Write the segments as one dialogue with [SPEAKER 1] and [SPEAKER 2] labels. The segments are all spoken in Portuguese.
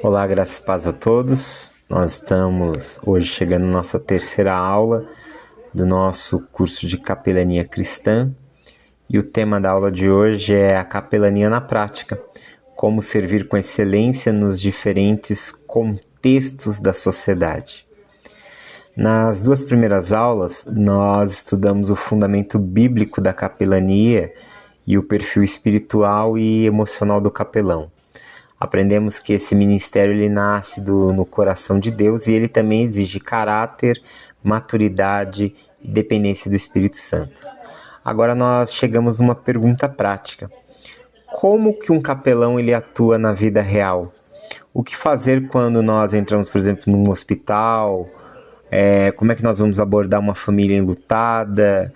[SPEAKER 1] Olá, graças e paz a todos. Nós estamos hoje chegando na nossa terceira aula do nosso curso de capelania cristã e o tema da aula de hoje é a capelania na prática, como servir com excelência nos diferentes contextos da sociedade. Nas duas primeiras aulas, nós estudamos o fundamento bíblico da capelania e o perfil espiritual e emocional do capelão. Aprendemos que esse ministério ele nasce no coração de Deus e ele também exige caráter, maturidade e dependência do Espírito Santo. Agora nós chegamos numa pergunta prática. Como que um capelão ele atua na vida real? O que fazer quando nós entramos, por exemplo, num hospital? Como é que nós vamos abordar uma família enlutada?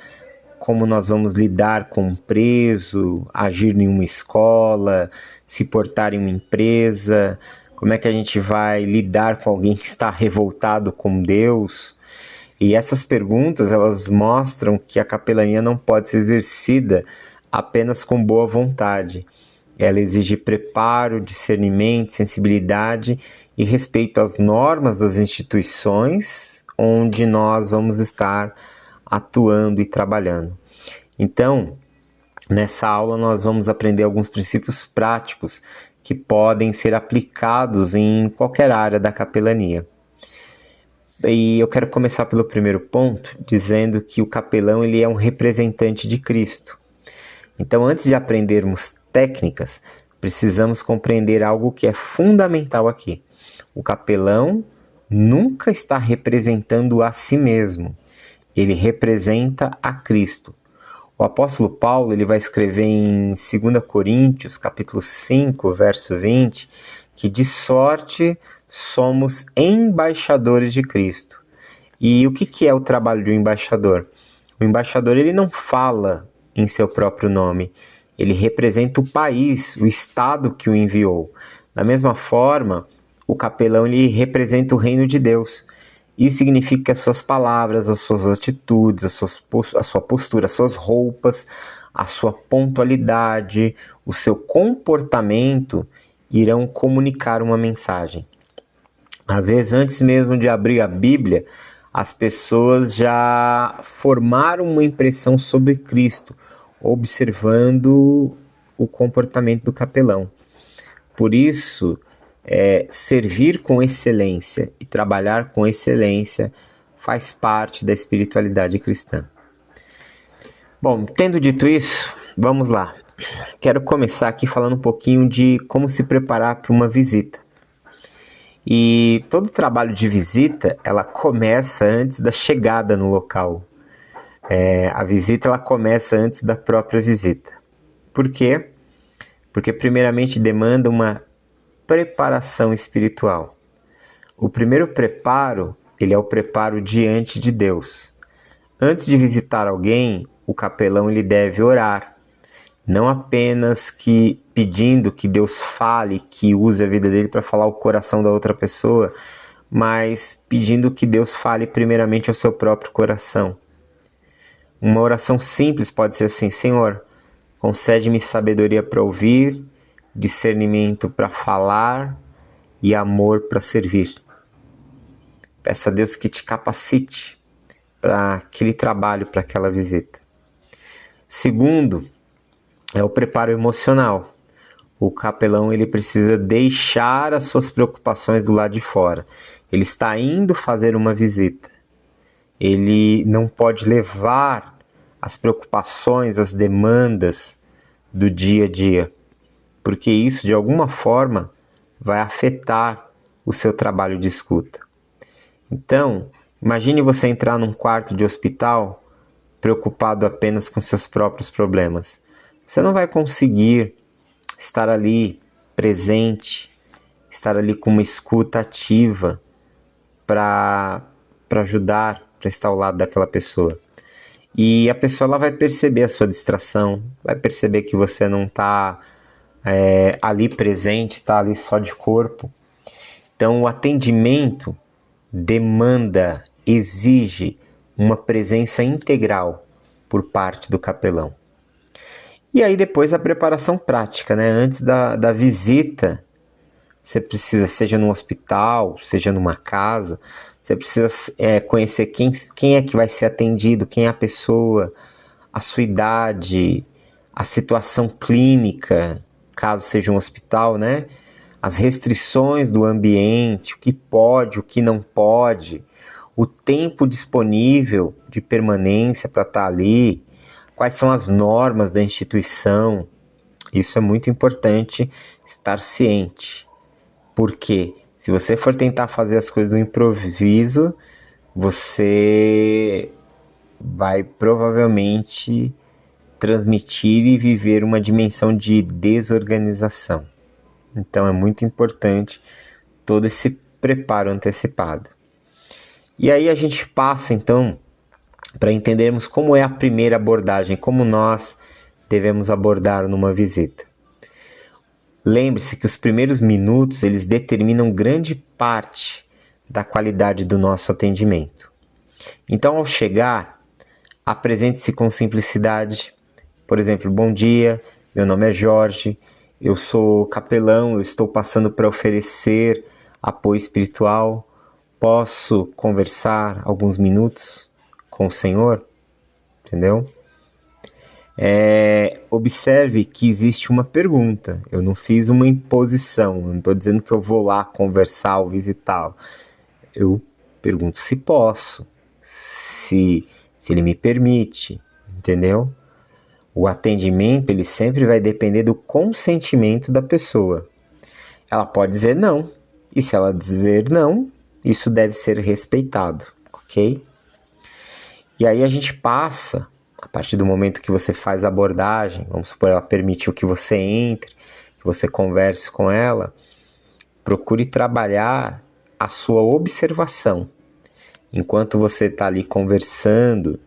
[SPEAKER 1] Como nós vamos lidar com um preso, agir em uma escola, se portar em uma empresa, como é que a gente vai lidar com alguém que está revoltado com Deus? E essas perguntas, elas mostram que a capelania não pode ser exercida apenas com boa vontade. Ela exige preparo, discernimento, sensibilidade e respeito às normas das instituições onde nós vamos estar atuando e trabalhando. Então, nessa aula nós vamos aprender alguns princípios práticos que podem ser aplicados em qualquer área da capelania. E eu quero começar pelo primeiro ponto, dizendo que o capelão ele é um representante de Cristo. Então, antes de aprendermos técnicas, precisamos compreender algo que é fundamental aqui. O capelão nunca está representando a si mesmo. Ele representa a Cristo. O apóstolo Paulo ele vai escrever em 2 Coríntios, capítulo 5, verso 20, que de sorte somos embaixadores de Cristo. E o que é o trabalho de um embaixador? O embaixador ele não fala em seu próprio nome, ele representa o país, o estado que o enviou. Da mesma forma, o capelão ele representa o reino de Deus. Isso significa que as suas palavras, as suas atitudes, a sua postura, as suas roupas, a sua pontualidade, o seu comportamento irão comunicar uma mensagem. Às vezes, antes mesmo de abrir a Bíblia, as pessoas já formaram uma impressão sobre Cristo, observando o comportamento do capelão. Por isso, servir com excelência e trabalhar com excelência faz parte da espiritualidade cristã. Bom, tendo dito isso, vamos lá. Quero começar aqui falando um pouquinho de como se preparar para uma visita. E todo trabalho de visita, ela começa antes da chegada no local. A visita, ela começa antes da própria visita. Por quê? Porque primeiramente demanda uma preparação espiritual. O primeiro preparo, ele é o preparo diante de Deus. Antes de visitar alguém, o capelão ele deve orar, não apenas pedindo que Deus fale, que use a vida dele para falar o coração da outra pessoa, mas pedindo que Deus fale primeiramente ao seu próprio coração. Uma oração simples pode ser assim: Senhor, concede-me sabedoria para ouvir, discernimento para falar e amor para servir. Peça a Deus que te capacite para aquele trabalho, para aquela visita. Segundo, é o preparo emocional. O capelão ele precisa deixar as suas preocupações do lado de fora. Ele está indo fazer uma visita. Ele não pode levar as preocupações, as demandas do dia a dia, porque isso, de alguma forma, vai afetar o seu trabalho de escuta. Então, imagine você entrar num quarto de hospital preocupado apenas com seus próprios problemas. Você não vai conseguir estar ali presente, estar ali com uma escuta ativa para ajudar, para estar ao lado daquela pessoa. E a pessoa ela vai perceber a sua distração, vai perceber que você não está ali presente, está ali só de corpo. Então o atendimento demanda, exige uma presença integral por parte do capelão. E aí depois a preparação prática, né? Antes da visita, você precisa, seja num hospital, seja numa casa, você precisa conhecer quem é que vai ser atendido, quem é a pessoa, a sua idade, a situação clínica, caso seja um hospital, né? As restrições do ambiente, o que pode, o que não pode, o tempo disponível de permanência para estar ali, quais são as normas da instituição. Isso é muito importante estar ciente, porque se você for tentar fazer as coisas no improviso, você vai provavelmente transmitir e viver uma dimensão de desorganização. Então é muito importante todo esse preparo antecipado. E aí a gente passa então para entendermos como é a primeira abordagem, como nós devemos abordar numa visita. Lembre-se que os primeiros minutos eles determinam grande parte da qualidade do nosso atendimento. Então, ao chegar, apresente-se com simplicidade. Por exemplo, bom dia, meu nome é Jorge, eu sou capelão, eu estou passando para oferecer apoio espiritual. Posso conversar alguns minutos com o Senhor? Entendeu? Observe que existe uma pergunta. Eu não fiz uma imposição, não estou dizendo que eu vou lá conversar ou visitá-lo. Eu pergunto se posso, se ele me permite, entendeu? O atendimento ele sempre vai depender do consentimento da pessoa. Ela pode dizer não, e se ela dizer não, isso deve ser respeitado, ok? E aí a gente passa, a partir do momento que você faz a abordagem, vamos supor, ela permitiu que você entre, que você converse com ela, procure trabalhar a sua observação. Enquanto você está ali conversando,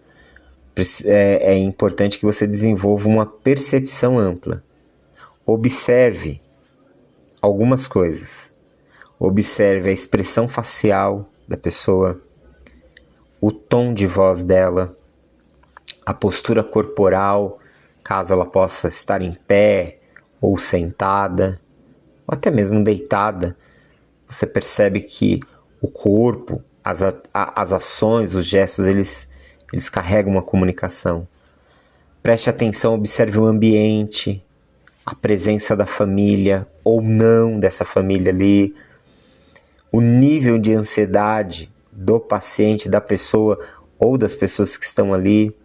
[SPEAKER 1] é importante que você desenvolva uma percepção ampla. Observe algumas coisas. Observe a expressão facial da pessoa, o tom de voz dela, a postura corporal, caso ela possa estar em pé ou sentada, ou até mesmo deitada. Você percebe que o corpo, as ações, os gestos, eles carregam uma comunicação. Preste atenção, observe o ambiente, a presença da família ou não dessa família ali, o nível de ansiedade do paciente, da pessoa ou das pessoas que estão ali,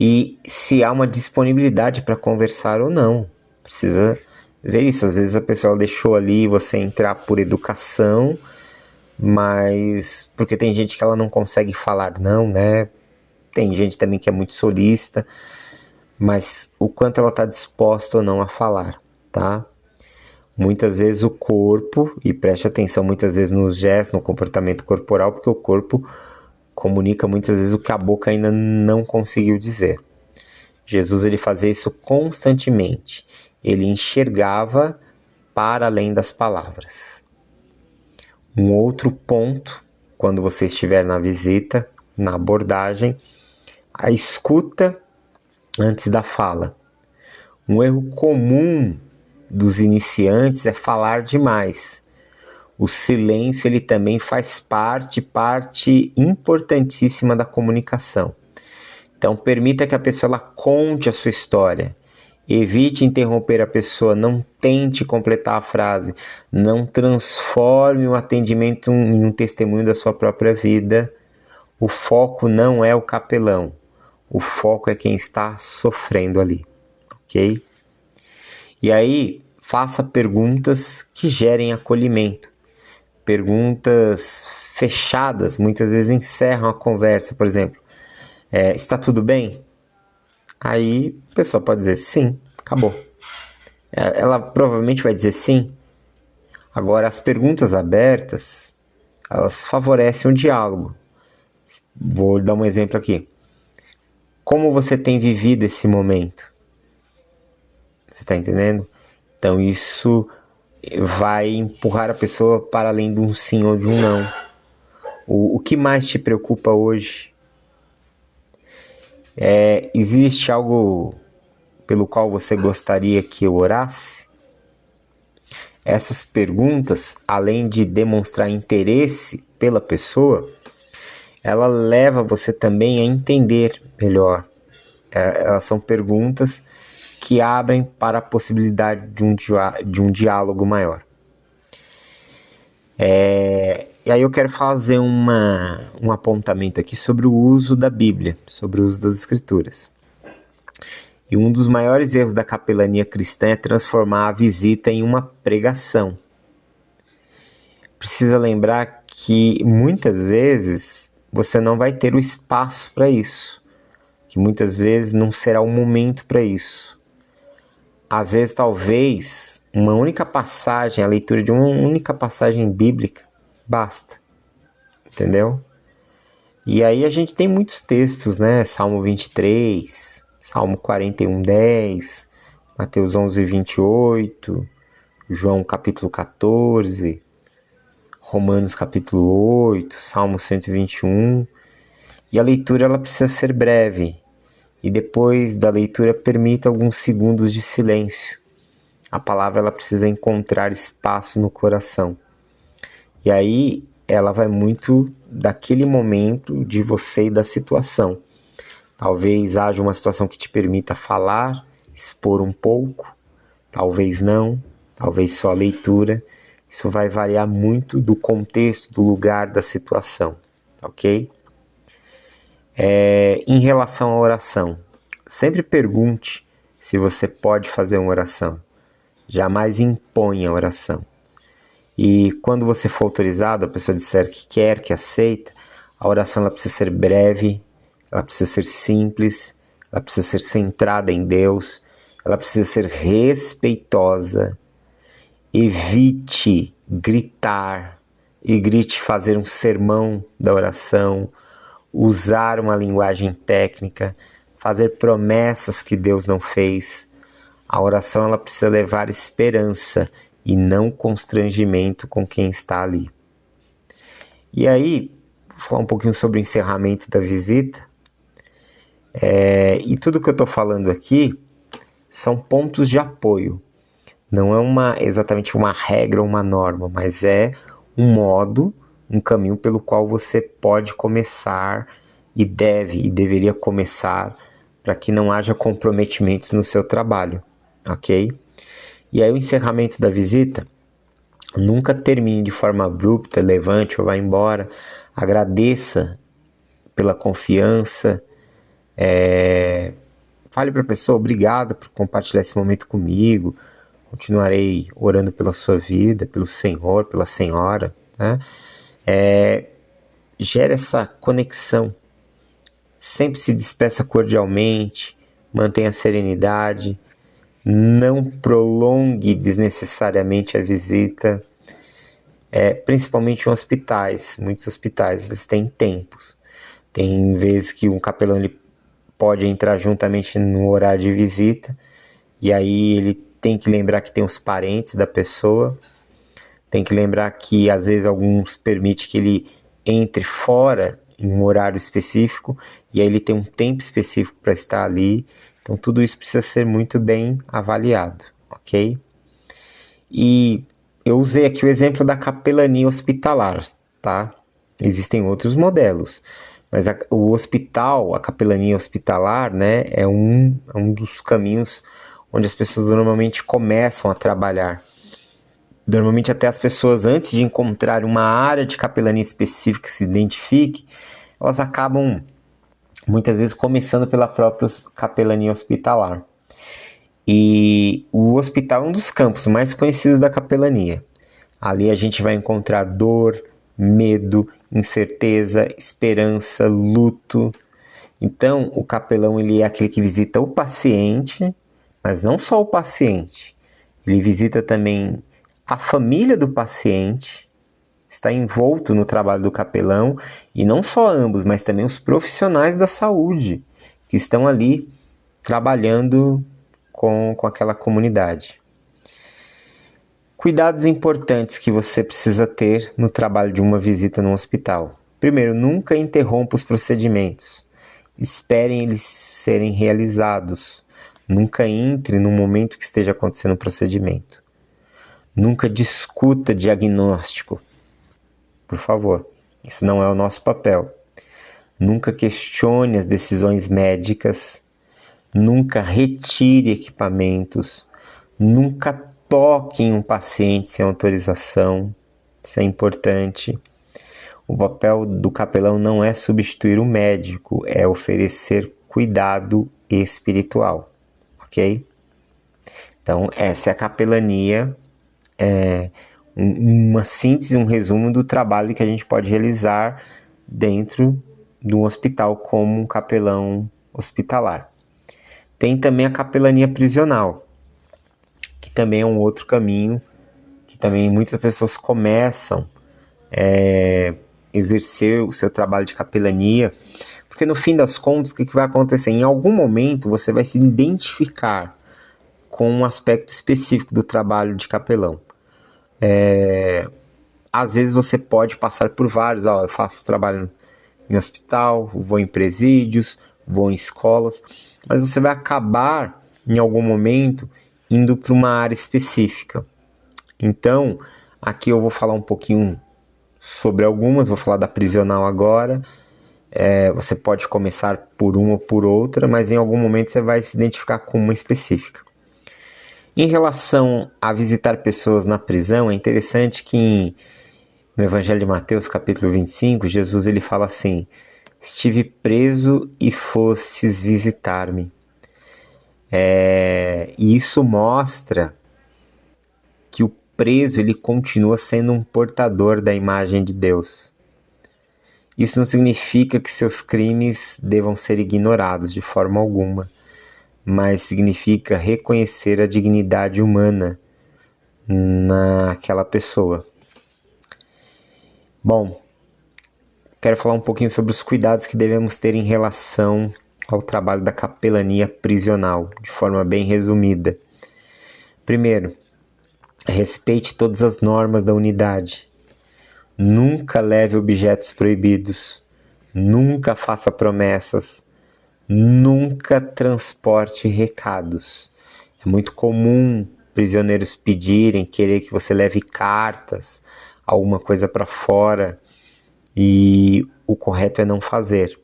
[SPEAKER 1] e se há uma disponibilidade para conversar ou não. Precisa ver isso. Às vezes a pessoa deixou ali você entrar por educação, mas porque tem gente que ela não consegue falar não, né? Tem gente também que é muito solícita, mas o quanto ela está disposta ou não a falar, tá? Muitas vezes o corpo, e preste atenção muitas vezes nos gestos, no comportamento corporal, porque o corpo comunica muitas vezes o que a boca ainda não conseguiu dizer. Jesus ele fazia isso constantemente. Ele enxergava para além das palavras. Um outro ponto, quando você estiver na visita, na abordagem, a escuta antes da fala. Um erro comum dos iniciantes é falar demais. O silêncio ele também faz parte importantíssima da comunicação. Então permita que a pessoa ela conte a sua história. Evite interromper a pessoa, não tente completar a frase, não transforme o atendimento em um testemunho da sua própria vida. O foco não é o capelão, o foco é quem está sofrendo ali, ok? E aí, faça perguntas que gerem acolhimento. Perguntas fechadas, muitas vezes encerram a conversa, por exemplo, está tudo bem? Aí a pessoa pode dizer sim, acabou. Ela provavelmente vai dizer sim. Agora, as perguntas abertas, elas favorecem o diálogo. Vou dar um exemplo aqui. Como você tem vivido esse momento? Você está entendendo? Então isso vai empurrar a pessoa para além de um sim ou de um não. O que mais te preocupa hoje? Existe algo pelo qual você gostaria que eu orasse? essas perguntas, além de demonstrar interesse pela pessoa, ela leva você também a entender melhor. Elas são perguntas que abrem para a possibilidade de um diálogo maior. E aí eu quero fazer um apontamento aqui sobre o uso da Bíblia, sobre o uso das Escrituras. E um dos maiores erros da capelania cristã é transformar a visita em uma pregação. Precisa lembrar que muitas vezes você não vai ter o espaço para isso, que muitas vezes não será o momento para isso. Às vezes, talvez, uma única passagem, a leitura de uma única passagem bíblica, basta, entendeu? E aí a gente tem muitos textos, né? Salmo 23, Salmo 41:10, Mateus 11:28, João capítulo 14, Romanos capítulo 8, Salmo 121. E a leitura ela precisa ser breve. E depois da leitura, permita alguns segundos de silêncio. A palavra ela precisa encontrar espaço no coração. E aí ela vai muito daquele momento de você e da situação. Talvez haja uma situação que te permita falar, expor um pouco, talvez não, talvez só a leitura. Isso vai variar muito do contexto, do lugar, da situação, ok? Em relação à oração, sempre pergunte se você pode fazer uma oração. Jamais imponha a oração. E quando você for autorizado, a pessoa disser que quer, que aceita, a oração ela precisa ser breve, ela precisa ser simples, ela precisa ser centrada em Deus, ela precisa ser respeitosa. Evite gritar, evite fazer um sermão da oração, usar uma linguagem técnica, fazer promessas que Deus não fez. A oração ela precisa levar esperança e não constrangimento com quem está ali. E aí, vou falar um pouquinho sobre o encerramento da visita. E tudo que eu estou falando aqui são pontos de apoio. Não é exatamente uma regra ou uma norma, mas é um modo, um caminho pelo qual você pode começar e deveria começar para que não haja comprometimentos no seu trabalho, ok? E aí o encerramento da visita, nunca termine de forma abrupta, levante ou vá embora. Agradeça pela confiança, fale para a pessoa, obrigado por compartilhar esse momento comigo, continuarei orando pela sua vida, pelo Senhor, pela Senhora, né? Gere essa conexão, sempre se despeça cordialmente, mantenha a serenidade, não prolongue desnecessariamente a visita, principalmente em hospitais. Muitos hospitais eles têm tempos. Tem vezes que um capelão ele pode entrar juntamente no horário de visita, e aí ele tem que lembrar que tem os parentes da pessoa, tem que lembrar que às vezes alguns permite que ele entre fora em um horário específico, e aí ele tem um tempo específico para estar ali. Então tudo isso precisa ser muito bem avaliado, ok? E eu usei aqui o exemplo da capelania hospitalar, tá? Existem outros modelos, mas o hospital, a capelania hospitalar, né, é um dos caminhos onde as pessoas normalmente começam a trabalhar. Normalmente até as pessoas, antes de encontrar uma área de capelania específica que se identifique, elas acabam muitas vezes começando pela própria capelania hospitalar. E o hospital é um dos campos mais conhecidos da capelania. Ali a gente vai encontrar dor, medo, incerteza, esperança, luto. Então, o capelão ele é aquele que visita o paciente, mas não só o paciente. Ele visita também a família do paciente, está envolto no trabalho do capelão, e não só ambos, mas também os profissionais da saúde, que estão ali trabalhando com aquela comunidade. Cuidados importantes que você precisa ter no trabalho de uma visita no hospital. Primeiro, nunca interrompa os procedimentos. Esperem eles serem realizados. Nunca entre no momento que esteja acontecendo o procedimento. Nunca discuta diagnóstico, por favor. Isso não é o nosso papel. Nunca questione as decisões médicas. Nunca retire equipamentos. Nunca toque em um paciente sem autorização. Isso é importante. O papel do capelão não é substituir o médico, é oferecer cuidado espiritual, ok? Então, essa é a capelania, uma síntese, um resumo do trabalho que a gente pode realizar dentro de um hospital como um capelão hospitalar. Tem também a capelania prisional, que também é um outro caminho, que também muitas pessoas começam a exercer o seu trabalho de capelania, porque no fim das contas, o que vai acontecer? Em algum momento você vai se identificar com um aspecto específico do trabalho de capelão. Às vezes você pode passar por vários, eu faço trabalho em hospital, vou em presídios, vou em escolas, mas você vai acabar, em algum momento, indo para uma área específica. Então, aqui eu vou falar um pouquinho sobre algumas, vou falar da prisional agora. Você pode começar por uma ou por outra, mas em algum momento você vai se identificar com uma específica. Em relação a visitar pessoas na prisão, é interessante que no Evangelho de Mateus, capítulo 25, Jesus ele fala assim: estive preso e fostes visitar-me. E isso mostra que o preso ele continua sendo um portador da imagem de Deus. Isso não significa que seus crimes devam ser ignorados de forma alguma, mas significa reconhecer a dignidade humana naquela pessoa. Bom, quero falar um pouquinho sobre os cuidados que devemos ter em relação ao trabalho da capelania prisional, de forma bem resumida. Primeiro, respeite todas as normas da unidade. Nunca leve objetos proibidos. Nunca faça promessas. Nunca transporte recados. É muito comum prisioneiros pedirem, querer que você leve cartas, alguma coisa para fora, e o correto é não fazer,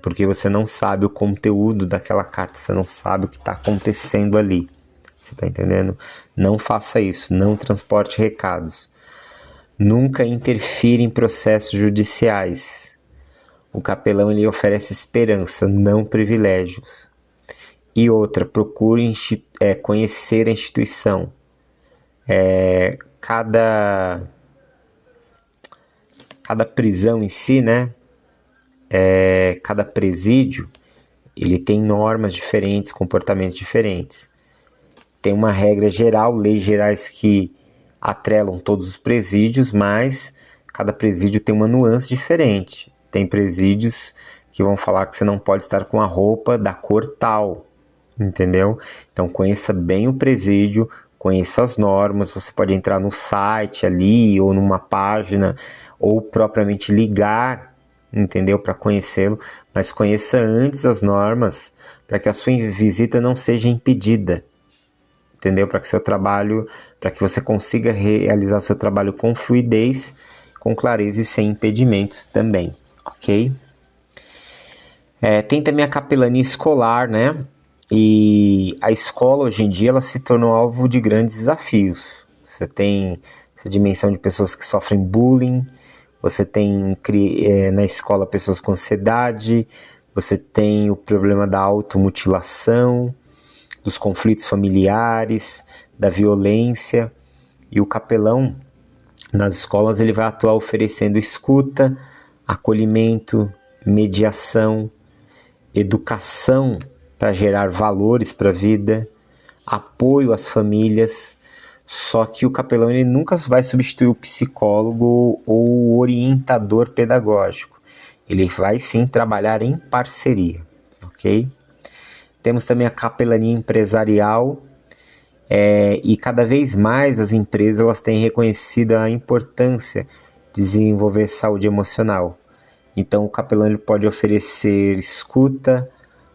[SPEAKER 1] porque você não sabe o conteúdo daquela carta, você não sabe o que está acontecendo ali. Você está entendendo? Não faça isso, não transporte recados. Nunca interfira em processos judiciais. O capelão ele oferece esperança, não privilégios. E outra, procure conhecer a instituição. Cada prisão em si, né? Cada presídio, ele tem normas diferentes, comportamentos diferentes. Tem uma regra geral, leis gerais que atrelam todos os presídios, mas cada presídio tem uma nuance diferente. Tem presídios que vão falar que você não pode estar com a roupa da cor tal, entendeu? Então conheça bem o presídio, conheça as normas, você pode entrar no site ali, ou numa página, ou propriamente ligar, entendeu? Para conhecê-lo, mas conheça antes as normas, para que a sua visita não seja impedida, entendeu? Para que você consiga realizar o seu trabalho com fluidez, com clareza e sem impedimentos também, ok? Tem também a capelania escolar, né? E a escola hoje em dia ela se tornou alvo de grandes desafios. Você tem essa dimensão de pessoas que sofrem bullying, você tem na escola pessoas com ansiedade, você tem o problema da automutilação, dos conflitos familiares, da violência, e o capelão nas escolas ele vai atuar oferecendo escuta, acolhimento, mediação, educação para gerar valores para a vida, apoio às famílias. Só que o capelão ele nunca vai substituir o psicólogo ou o orientador pedagógico. Ele vai sim trabalhar em parceria, ok? Temos também a capelania empresarial, e cada vez mais as empresas elas têm reconhecido a importância de desenvolver saúde emocional. Então o capelão ele pode oferecer escuta,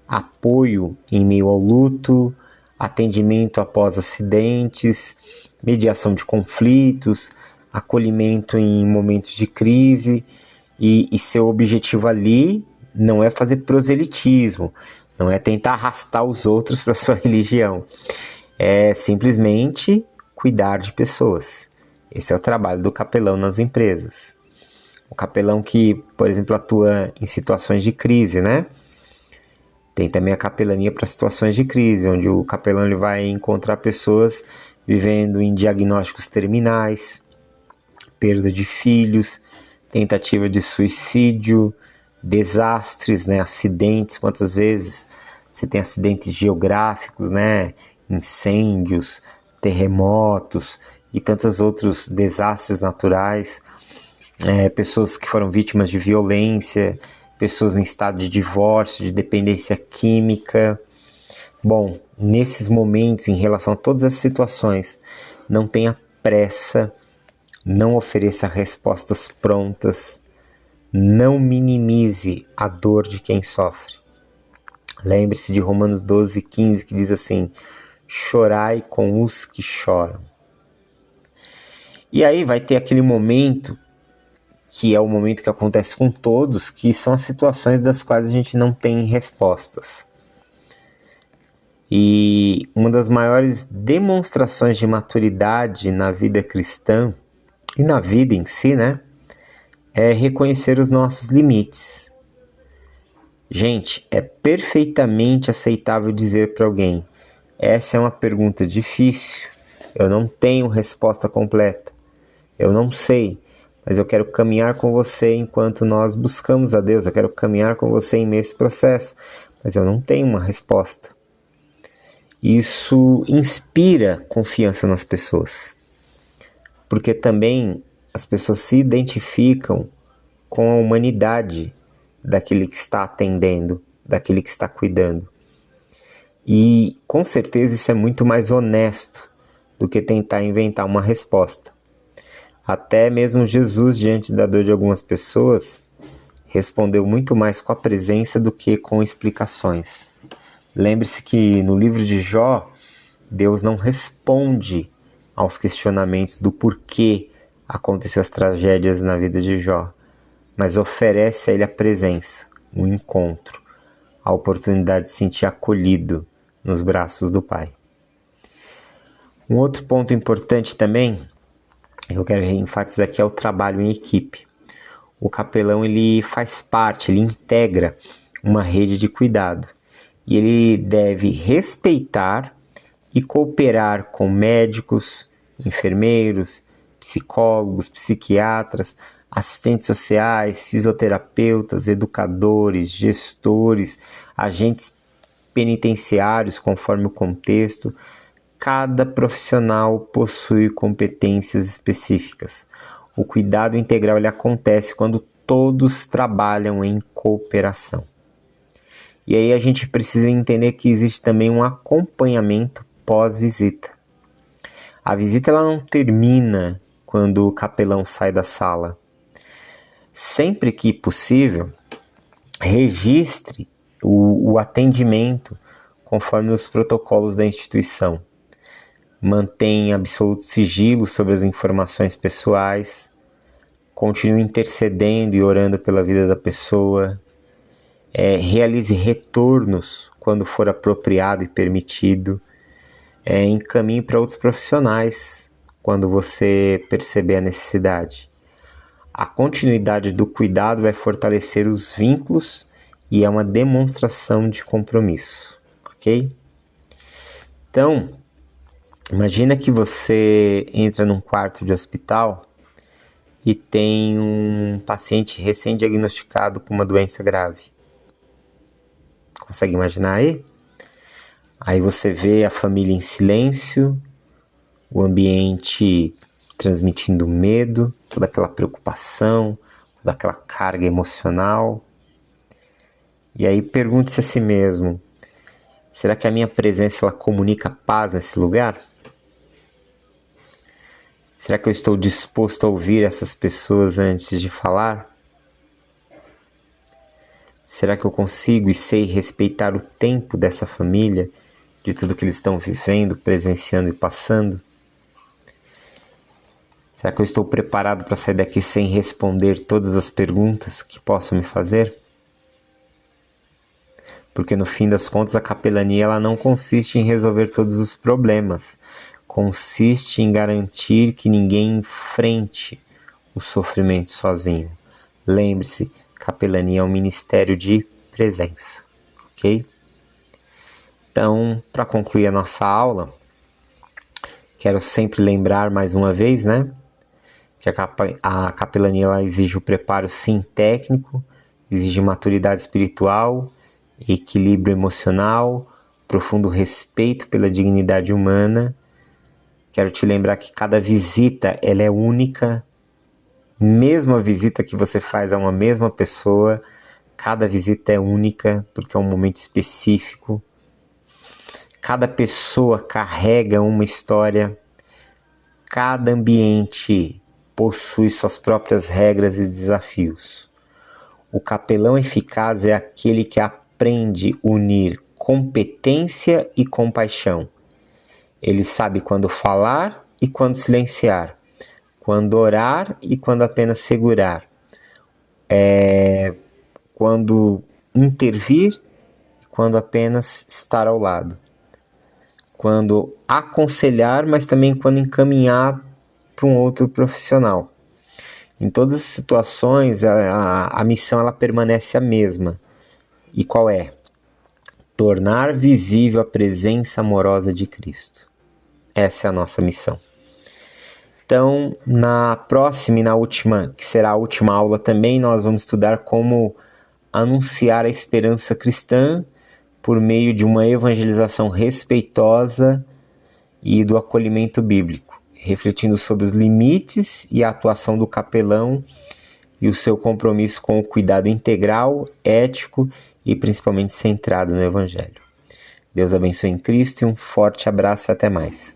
[SPEAKER 1] apoio em meio ao luto, atendimento após acidentes, mediação de conflitos, acolhimento em momentos de crise, e seu objetivo ali não é fazer proselitismo, não é tentar arrastar os outros para sua religião, é simplesmente cuidar de pessoas. Esse é o trabalho do capelão nas empresas. O capelão que, por exemplo, atua em situações de crise, né? Tem também a capelania para situações de crise, onde o capelão ele vai encontrar pessoas vivendo em diagnósticos terminais, perda de filhos, tentativa de suicídio, desastres, né? Acidentes. Quantas vezes você tem acidentes geográficos, né? Incêndios, terremotos e tantos outros desastres naturais, pessoas que foram vítimas de violência, pessoas em estado de divórcio, de dependência química. Bom, nesses momentos, em relação a todas as situações, não tenha pressa, não ofereça respostas prontas, não minimize a dor de quem sofre. Lembre-se de Romanos 12:15, que diz assim: chorai com os que choram. E aí vai ter aquele momento, que é o momento que acontece com todos, que são as situações das quais a gente não tem respostas. E uma das maiores demonstrações de maturidade na vida cristã, e na vida em si, né, é reconhecer os nossos limites. Gente, é perfeitamente aceitável dizer para alguém: essa é uma pergunta difícil, eu não tenho resposta completa, eu não sei, mas eu quero caminhar com você enquanto nós buscamos a Deus, eu quero caminhar com você em meio a esse processo, mas eu não tenho uma resposta. Isso inspira confiança nas pessoas, porque também as pessoas se identificam com a humanidade daquele que está atendendo, daquele que está cuidando. E com certeza isso é muito mais honesto do que tentar inventar uma resposta. Até mesmo Jesus, diante da dor de algumas pessoas, respondeu muito mais com a presença do que com explicações. Lembre-se que no livro de Jó, Deus não responde aos questionamentos do porquê aconteceu as tragédias na vida de Jó, mas oferece a ele a presença, o encontro, a oportunidade de se sentir acolhido nos braços do Pai. Um outro ponto importante também, que eu quero enfatizar aqui, é o trabalho em equipe. O capelão ele faz parte, ele integra uma rede de cuidado e ele deve respeitar e cooperar com médicos, enfermeiros, psicólogos, psiquiatras, assistentes sociais, fisioterapeutas, educadores, gestores, agentes penitenciários, conforme o contexto. Cada profissional possui competências específicas. O cuidado integral ele acontece quando todos trabalham em cooperação. E aí a gente precisa entender que existe também um acompanhamento pós-visita. A visita ela não termina quando o capelão sai da sala. Sempre que possível, registre o atendimento conforme os protocolos da instituição. Mantenha absoluto sigilo sobre as informações pessoais. Continue intercedendo e orando pela vida da pessoa. Realize retornos quando for apropriado e permitido. Encaminhe para outros profissionais quando você perceber a necessidade. A continuidade do cuidado vai fortalecer os vínculos e é uma demonstração de compromisso, ok? Então, imagina que você entra num quarto de hospital e tem um paciente recém-diagnosticado com uma doença grave. Consegue imaginar aí? Aí você vê a família em silêncio, o ambiente transmitindo medo, toda aquela preocupação, toda aquela carga emocional. E aí pergunte-se a si mesmo: será que a minha presença ela comunica paz nesse lugar? Será que eu estou disposto a ouvir essas pessoas antes de falar? Será que eu consigo e sei respeitar o tempo dessa família, de tudo que eles estão vivendo, presenciando e passando? Será que eu estou preparado para sair daqui sem responder todas as perguntas que possam me fazer? Porque no fim das contas a capelania ela não consiste em resolver todos os problemas, consiste em garantir que ninguém enfrente o sofrimento sozinho. Lembre-se, capelania é um ministério de presença, ok? Então, para concluir a nossa aula, quero sempre lembrar mais uma vez, que a capelania ela exige o preparo sim técnico, exige maturidade espiritual, equilíbrio emocional, profundo respeito pela dignidade humana. Quero te lembrar que cada visita ela é única, mesmo a visita que você faz a uma mesma pessoa, cada visita é única porque é um momento específico. Cada pessoa carrega uma história, cada ambiente possui suas próprias regras e desafios. O capelão eficaz é aquele que aprende a unir competência e compaixão. Ele sabe quando falar e quando silenciar, quando orar e quando apenas segurar, quando intervir e quando apenas estar ao lado, quando aconselhar, mas também quando encaminhar para um outro profissional. Em todas as situações, a missão ela permanece a mesma. E qual é? Tornar visível a presença amorosa de Cristo. Essa é a nossa missão. Então, na próxima e na última, que será a última aula também, nós vamos estudar como anunciar a esperança cristã por meio de uma evangelização respeitosa e do acolhimento bíblico, refletindo sobre os limites e a atuação do capelão e o seu compromisso com o cuidado integral, ético e principalmente centrado no Evangelho. Deus abençoe em Cristo e um forte abraço e até mais.